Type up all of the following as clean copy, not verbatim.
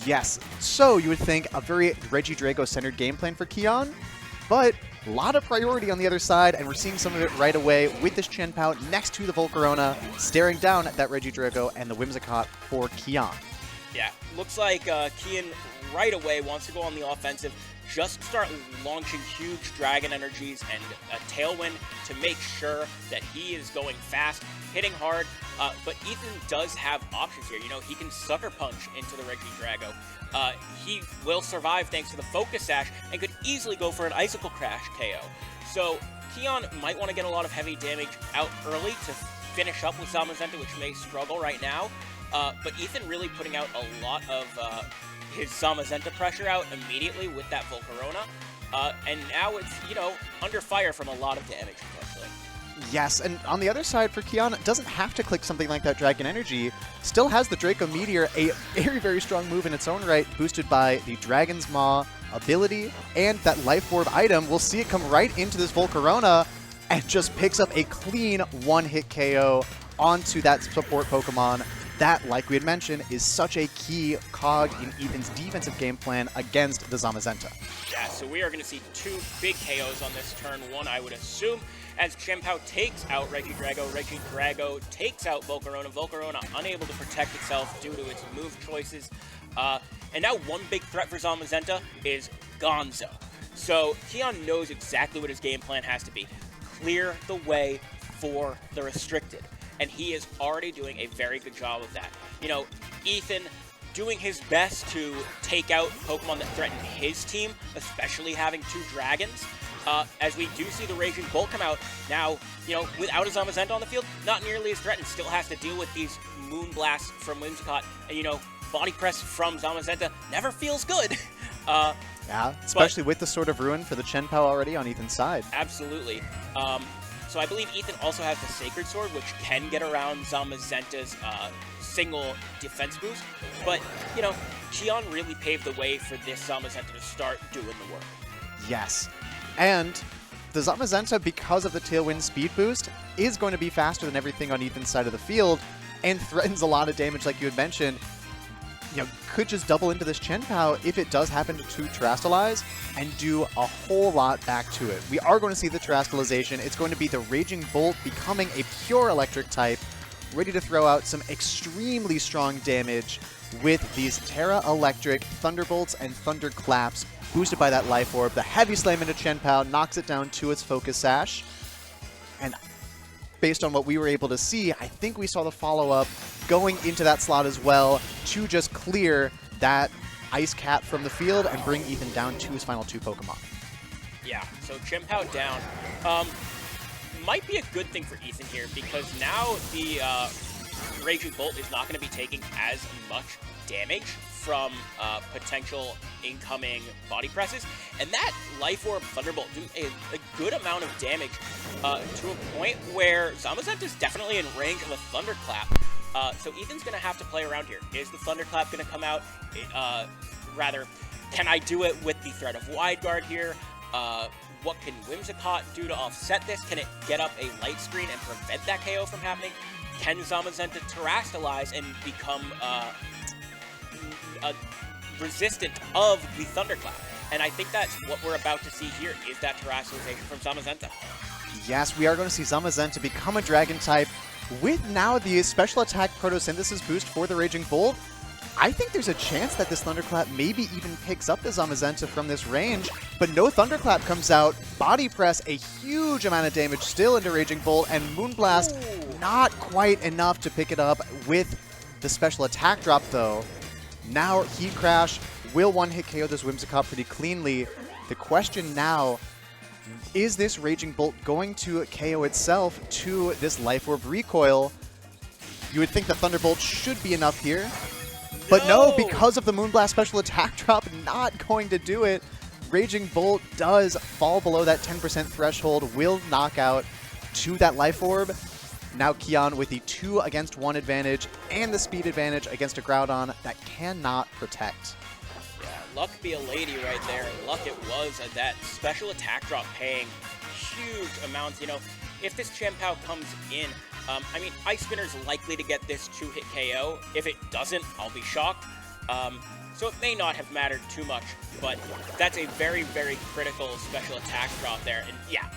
Yes, so you would think a very Regidrago-centered game plan for Kian, but a lot of priority on the other side, and we're seeing some of it right away with this Chen Pao next to the Volcarona, staring down at that Regidrago and the Whimsicott for Kian. Yeah, looks like Kian right away wants to go on the offensive, just start launching huge Dragon Energies and a Tailwind to make sure that he is going fast, hitting hard, but Ethan does have options here. You know, he can Sucker Punch into the Regidrago. He will survive thanks to the Focus Sash and could easily go for an Icicle Crash KO. So Kian might want to get a lot of heavy damage out early to finish up with Zamazenta, which may struggle right now. But Ethan really putting out a lot of his Zamazenta pressure out immediately with that Volcarona. And now it's, you know, under fire from a lot of damage, potentially. Yes, and on the other side for Kian, doesn't have to click something like that Dragon Energy, still has the Draco Meteor, a very, very strong move in its own right, boosted by the Dragon's Maw ability and that Life Orb item. We'll see it come right into this Volcarona and just picks up a clean one-hit KO onto that support Pokemon. That, like we had mentioned, is such a key cog in Ethan's defensive game plan against the Zamazenta. Yeah, so we are going to see two big KOs on this turn one, I would assume, as Chen Pao takes out Regidrago. Regidrago takes out Volcarona. Volcarona unable to protect itself due to its move choices. And now one big threat for Zamazenta is Gonzo. So Kian knows exactly what his game plan has to be. Clear the way for the restricted. And he is already doing a very good job of that. You know, Ethan doing his best to take out Pokemon that threaten his team, especially having two dragons. As we do see the Raging Bolt come out, now, you know, without a Zamazenta on the field, not nearly as threatened, still has to deal with these Moonblasts from Whimsicott, and, you know, Body Press from Zamazenta never feels good. Yeah, especially with the Sword of Ruin for the Chen Pao already on Ethan's side. Absolutely. So I believe Ethan also has the Sacred Sword, which can get around Zamazenta's single defense boost. But, you know, Kian really paved the way for this Zamazenta to start doing the work. Yes. And the Zamazenta, because of the Tailwind speed boost, is going to be faster than everything on Ethan's side of the field and threatens a lot of damage like you had mentioned. You know, could just double into this Chen Pao if it does happen to Terastallize and do a whole lot back to it. We are going to see the Terastallization. It's going to be the Raging Bolt becoming a pure electric type, ready to throw out some extremely strong damage with these Terra Electric Thunderbolts and Thunderclaps boosted by that Life Orb. The Heavy Slam into Chen Pao knocks it down to its Focus Sash. And based on what we were able to see, I think we saw the follow-up going into that slot as well to just clear that Ice Cat from the field and bring Ethan down to his final two Pokemon. Yeah, so Chen Pao down. Might be a good thing for Ethan here, because now the Raging Bolt is not going to be taking as much damage from potential incoming body presses, and that Life Orb Thunderbolt do a good amount of damage to a point where Zamazenta is definitely in range of a Thunderclap. So Ethan's going to have to play around here. Is the Thunderclap going to come out? Rather, can I do it with the threat of Wide Guard here? What can Whimsicott do to offset this? Can it get up a light screen and prevent that KO from happening? Can Zamazenta Terastallize and become resistant of the Thunderclap? And I think that's what we're about to see here, is that Terastallization from Zamazenta. Yes, we are going to see Zamazenta become a Dragon type with now the Special Attack Photosynthesis boost for the Raging Bolt. I think there's a chance that this Thunderclap maybe even picks up the Zamazenta from this range, but no Thunderclap comes out. Body Press, a huge amount of damage still into Raging Bolt, and Moonblast, not quite enough to pick it up with the Special Attack drop, though. Now Heat Crash will one-hit KO this Whimsicott pretty cleanly. The question now, is this Raging Bolt going to KO itself to this Life Orb recoil? You would think the Thunderbolt should be enough here. But no, because of the Moonblast special attack drop, not going to do it. Raging Bolt does fall below that 10% threshold, will knock out to that Life Orb. Now Kian with the 2-against-1 advantage and the speed advantage against a Groudon that cannot protect. Yeah, luck be a lady right there. Luck it was at that special attack drop paying huge amounts. You know, if this Chen Pao comes in, I mean, Ice Spinner's likely to get this 2-hit KO. If it doesn't, I'll be shocked. So it may not have mattered too much, but that's a very, very critical special attack drop there. And yeah,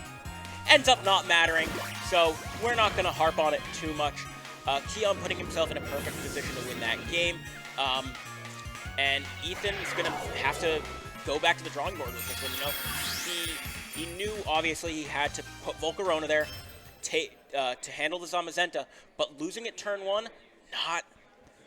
ends up not mattering, so we're not going to harp on it too much. Kian putting himself in a perfect position to win that game. And Ethan is going to have to go back to the drawing board with this one. You know, he knew obviously he had to put Volcarona there to handle the Zamazenta, but losing it turn 1, not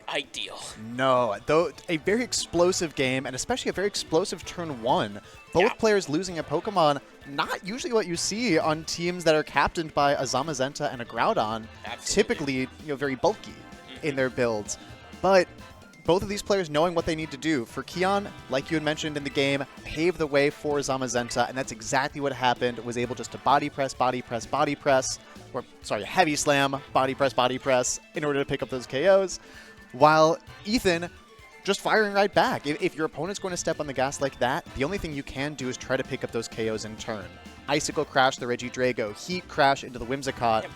ideal. No, though a very explosive game, and especially a very explosive turn 1. Both players losing a Pokemon, not usually what you see on teams that are captained by a Zamazenta and a Groudon. Absolutely. Typically, very bulky in their builds. But both of these players knowing what they need to do. For Kian, like you had mentioned in the game, pave the way for Zamazenta, and that's exactly what happened. Was able just to body press, or sorry, heavy slam, body press in order to pick up those KOs. While Ethan just firing right back. If your opponent's going to step on the gas like that, the only thing you can do is try to pick up those KOs in turn. Icicle Crash the Regidrago, Heat Crash into the Whimsicott. Yep.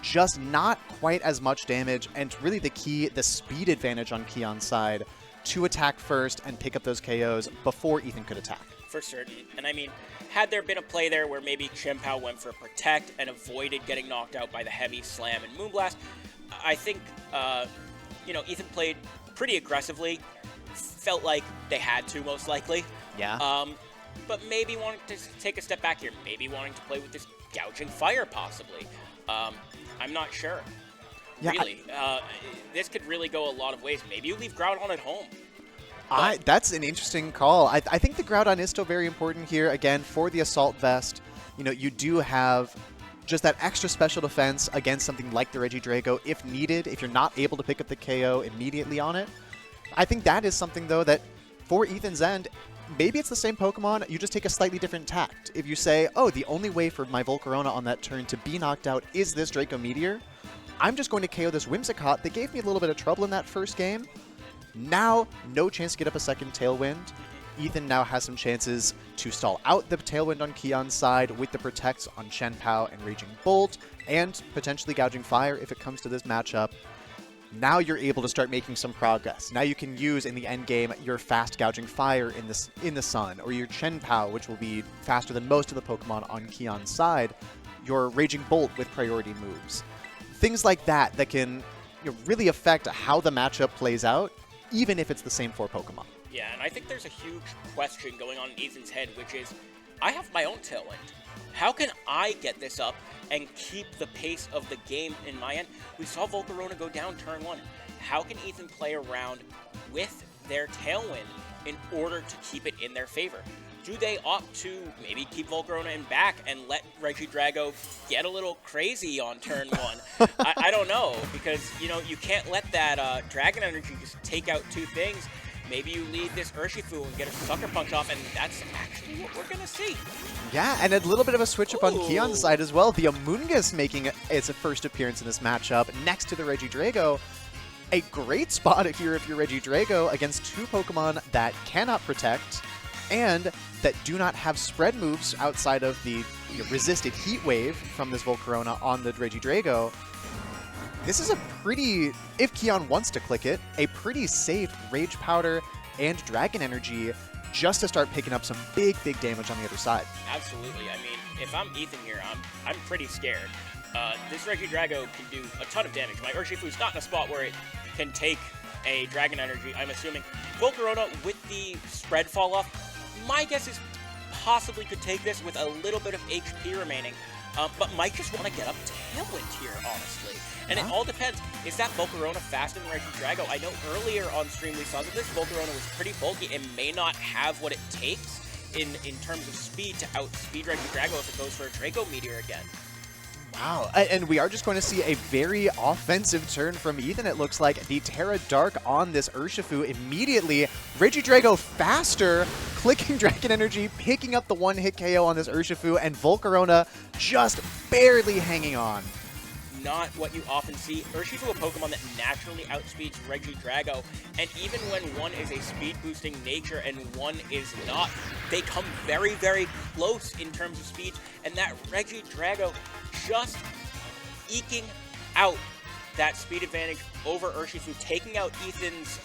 Just not quite as much damage, and really the key, the speed advantage on Kian's side to attack first and pick up those KOs before Ethan could attack. For certain. And I mean, had there been a play there where maybe Chien-Pao went for a Protect and avoided getting knocked out by the Heavy Slam and Moonblast, I think, you know, Ethan played pretty aggressively. Felt like they had to, most likely. Yeah. But maybe wanting to take a step back here. Maybe wanting to play with this Gouging Fire, possibly. I'm not sure. Yeah, really. This could really go a lot of ways. Maybe you leave Groudon at home. That's an interesting call. I think the Groudon is still very important here. Again, for the Assault Vest, you know, you do have just that extra special defense against something like the Regidrago if needed, if you're not able to pick up the KO immediately on it. I think that is something, though, that for Ethan's end, maybe it's the same Pokemon, you just take a slightly different tact. If you say, oh, the only way for my Volcarona on that turn to be knocked out is this Draco Meteor, I'm just going to KO this Whimsicott that gave me a little bit of trouble in that first game. Now, no chance to get up a second Tailwind. Ethan now has some chances to stall out the Tailwind on Kian's side with the Protects on Chien-Pao and Raging Bolt, and potentially Gouging Fire if it comes to this matchup. Now you're able to start making some progress. Now you can use in the end game your fast Gouging Fire in the sun, or your Chien-Pao, which will be faster than most of the Pokemon on Kian's side, your Raging Bolt with priority moves. Things like that that can really affect how the matchup plays out, even if it's the same 4 Pokemon. Yeah, and I think there's a huge question going on in Ethan's head, which is, I have my own Tailwind. How can I get this up and keep the pace of the game in my end? We saw Volcarona go down turn 1. How can Ethan play around with their Tailwind in order to keep it in their favor? Do they opt to maybe keep Volcarona in back and let Regidrago get a little crazy on turn 1? I don't know, because, you know, you can't let that Dragon Energy just take out 2 things. Maybe you lead this Urshifu and get a Sucker Punch off, and that's actually what we're going to see. Yeah, and a little bit of a switch up on Kian's side as well. The Amoonguss making its first appearance in this matchup next to the Regidrago. A great spot if you're Regidrago against 2 Pokemon that cannot protect and that do not have spread moves outside of the resisted Heat Wave from this Volcarona on the Regidrago. This is a pretty, if Kian wants to click it, a pretty safe Rage Powder and Dragon Energy just to start picking up some big damage on the other side. Absolutely. I mean, if I'm Ethan here, I'm pretty scared. This Regidrago can do a ton of damage. My Urshifu's not in a spot where it can take a Dragon Energy, I'm assuming. Volcarona with the spread fall off, my guess is possibly could take this with a little bit of HP remaining, but might just want to get up Tailwind here, honestly. And it all depends. Is that Volcarona faster than Regidrago? I know earlier on stream we saw that this Volcarona was pretty bulky and may not have what it takes in terms of speed to outspeed Regidrago if it goes for a Draco Meteor again. Wow, and we are just going to see a very offensive turn from Ethan, it looks like. The Terra Dark on this Urshifu immediately. Regidrago faster, clicking Dragon Energy, picking up the 1-hit KO on this Urshifu, and Volcarona just barely hanging on. Not what you often see. Urshifu, a Pokemon that naturally outspeeds Regidrago, and even when one is a speed-boosting nature and one is not, they come very close in terms of speed, and that Regidrago just eking out that speed advantage over Urshifu, taking out Ethan's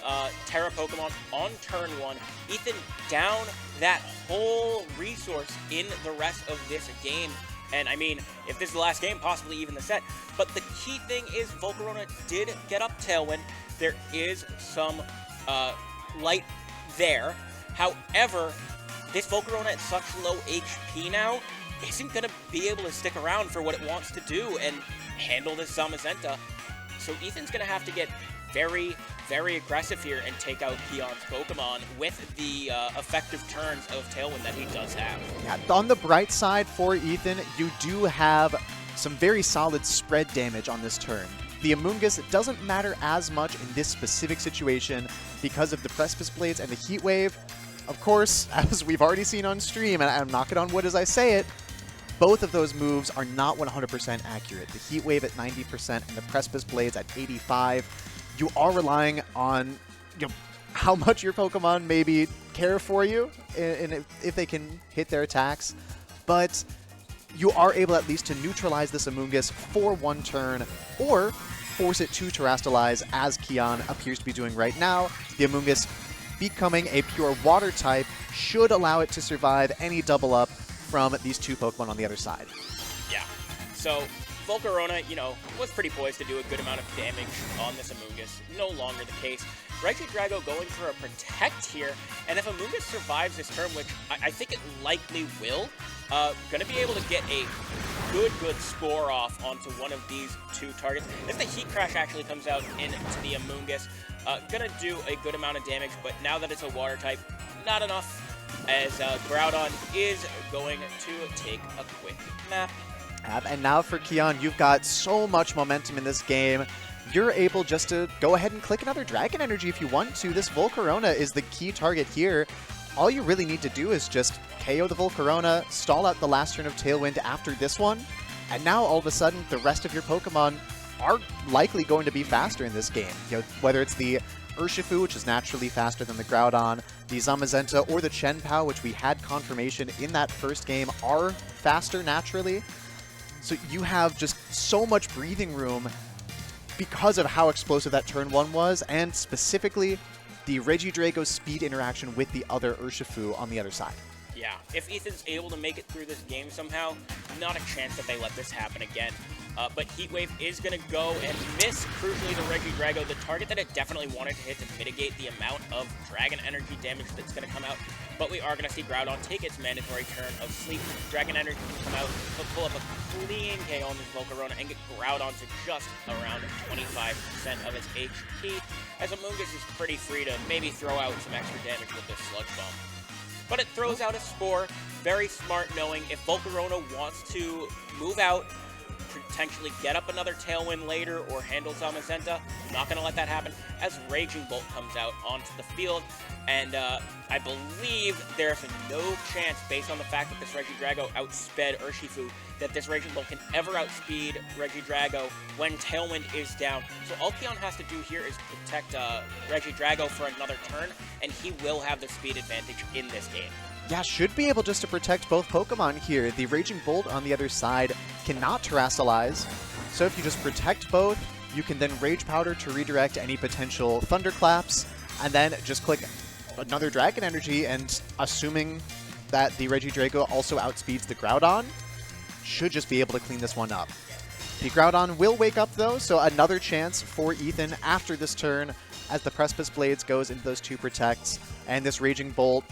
Terra Pokemon on turn 1. Ethan down that whole resource in the rest of this game. And I mean, if this is the last game, possibly even the set. But the key thing is Volcarona did get up Tailwind. There is some light there. However, this Volcarona at such low HP now isn't going to be able to stick around for what it wants to do and handle this Zamazenta. So Ethan's going to have to get very, very aggressive here and take out Kian's Pokemon with the effective turns of Tailwind that he does have. Yeah, on the bright side for Ethan, you do have some very solid spread damage on this turn. The Amoonguss doesn't matter as much in this specific situation because of the Precipice Blades and the Heat Wave. Of course, as we've already seen on stream, and I'm knocking on wood as I say it, both of those moves are not 100% accurate. The Heat Wave at 90% and the Precipice Blades at 85%. You are relying on how much your Pokemon maybe care for you and if they can hit their attacks. But you are able at least to neutralize this Amoonguss for one turn or force it to Terrastalize, as Kian appears to be doing right now. The Amoonguss becoming a pure water type should allow it to survive any double up from these two Pokemon on the other side. Yeah. So Volcarona, was pretty poised to do a good amount of damage on this Amoonguss. No longer the case. Regidrago going for a Protect here, and if Amoonguss survives this turn, which I think it likely will, going to be able to get a good score off onto one of these two targets. As the Heat Crash actually comes out into the Amoonguss, going to do a good amount of damage, but now that it's a water type, not enough, as Groudon is going to take a quick nap. And now for Kian, you've got so much momentum in this game. You're able just to go ahead and click another Dragon Energy if you want to. This Volcarona is the key target here. All you really need to do is just KO the Volcarona, stall out the last turn of Tailwind after this one, and now all of a sudden the rest of your Pokemon are likely going to be faster in this game. Whether it's the Urshifu, which is naturally faster than the Groudon, the Zamazenta, or the Chien-Pao, which we had confirmation in that first game are faster naturally. So you have just so much breathing room because of how explosive that turn 1 was, and specifically the Regidrago's speed interaction with the other Urshifu on the other side. Yeah, if Ethan's able to make it through this game somehow, not a chance that they let this happen again. But Heat Wave is going to go and miss, crucially, the Regidrago, the target that it definitely wanted to hit to mitigate the amount of Dragon Energy damage that's going to come out. But we are going to see Groudon take its mandatory turn of Sleep. Dragon Energy can come out, pull up a clean KO on this Volcarona, and get Groudon to just around 25% of its HP, as Amoonguss is pretty free to maybe throw out some extra damage with this Sludge Bomb. But it throws out a spore. Very smart, knowing if Volcarona wants to move out, potentially get up another Tailwind later or handle Zamazenta. Not going to let that happen, as Raging Bolt comes out onto the field. And I believe there's no chance, based on the fact that this Regidrago outsped Urshifu, that this Raging Bolt can ever outspeed Regidrago when Tailwind is down. So all Kian has to do here is protect Regidrago for another turn, and he will have the speed advantage in this game. Yeah, should be able just to protect both Pokemon here. The Raging Bolt on the other side cannot Terrastalize, so if you just protect both, you can then Rage Powder to redirect any potential Thunderclaps, and then just click another Dragon Energy, and assuming that the Regidrago also outspeeds the Groudon, should just be able to clean this one up. The Groudon will wake up though, so another chance for Ethan after this turn as the Precipice Blades goes into those two Protects, and this Raging Bolt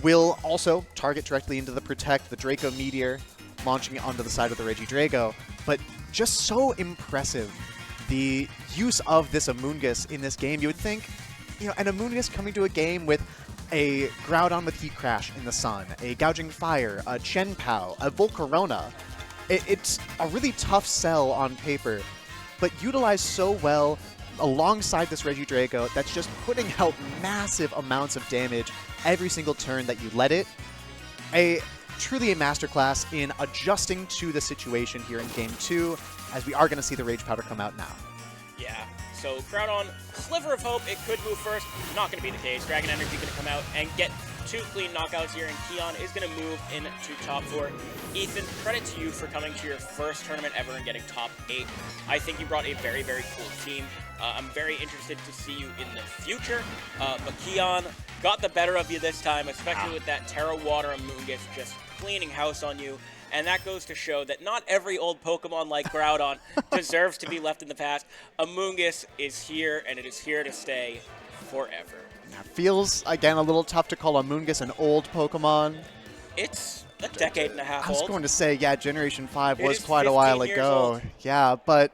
will also target directly into the Protect, the Draco Meteor, launching it onto the side of the Regidrago. But just so impressive, the use of this Amoonguss in this game. You would think, an Amoonguss coming to a game with a Groudon with Heat Crash in the sun, a Gouging Fire, a Chien-Pao, a Volcarona. It's a really tough sell on paper, but utilized so well alongside this Regidrago that's just putting out massive amounts of damage every single turn that you let it. Truly a masterclass in adjusting to the situation here in Game 2, as we are going to see the Rage Powder come out now. Yeah, so Groudon, sliver of hope, it could move first. Not going to be the case. Dragon Energy going to come out and get 2 clean knockouts here, and Kian is going to move into top 4. Ethan, credit to you for coming to your first tournament ever and getting top 8. I think you brought a very, very cool team. I'm very interested to see you in the future. But Kian got the better of you this time, especially with that Terra Water Amoonguss just cleaning house on you. And that goes to show that not every old Pokemon like Groudon deserves to be left in the past. Amoonguss is here, and it is here to stay forever. Now, feels, again, a little tough to call Amoonguss an old Pokemon. It's a decade and a half old. I was going to say, yeah, Generation 5 was quite a while ago. Yeah, but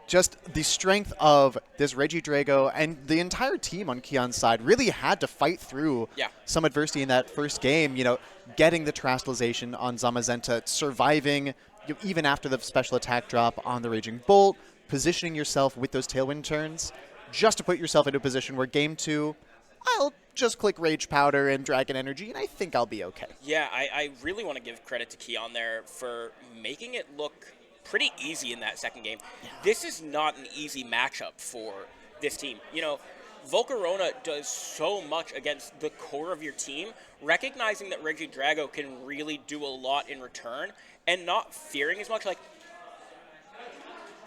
just the strength of this Regidrago and the entire team on Kian's side really had to fight through some adversity in that first game, you know, getting the Terastallization on Zamazenta, surviving even after the special attack drop on the Raging Bolt, positioning yourself with those Tailwind turns just to put yourself into a position where Game 2, I'll just click Rage Powder and Dragon Energy, and I think I'll be okay. Yeah, I really want to give credit to Kian there for making it look pretty easy in that second game. Yeah. This is not an easy matchup for this team. You know, Volcarona does so much against the core of your team, recognizing that Regidrago can really do a lot in return and not fearing as much. Like,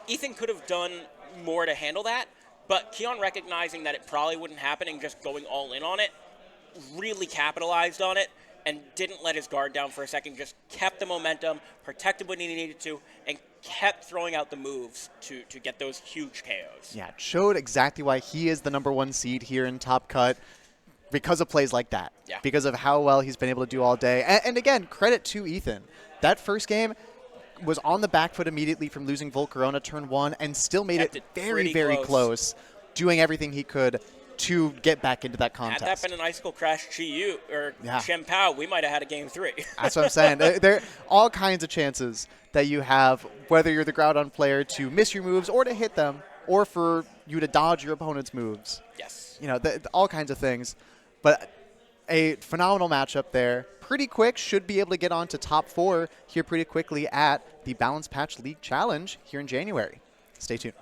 Ethan could have done more to handle that, but Kian recognizing that it probably wouldn't happen and just going all in on it, really capitalized on it and didn't let his guard down for a second, just kept the momentum, protected when he needed to, and kept throwing out the moves to get those huge KOs. Yeah, it showed exactly why he is the #1 seed here in Top Cut, because of plays like that. Yeah. Because of how well he's been able to do all day. And again, credit to Ethan. That first game was on the back foot immediately from losing Volcarona turn 1 and still made it very, very close, doing everything he could to get back into that contest. Had that been an Icicle Crash Chi-Yu or Chien-Pao, we might have had a Game 3. That's what I'm saying. There are all kinds of chances that you have, whether you're the Groudon player, to miss your moves or to hit them, or for you to dodge your opponent's moves. Yes. You know, all kinds of things. But a phenomenal matchup there. Pretty quick, should be able to get on to top 4 here pretty quickly at the Balance Patch League Challenge here in January. Stay tuned.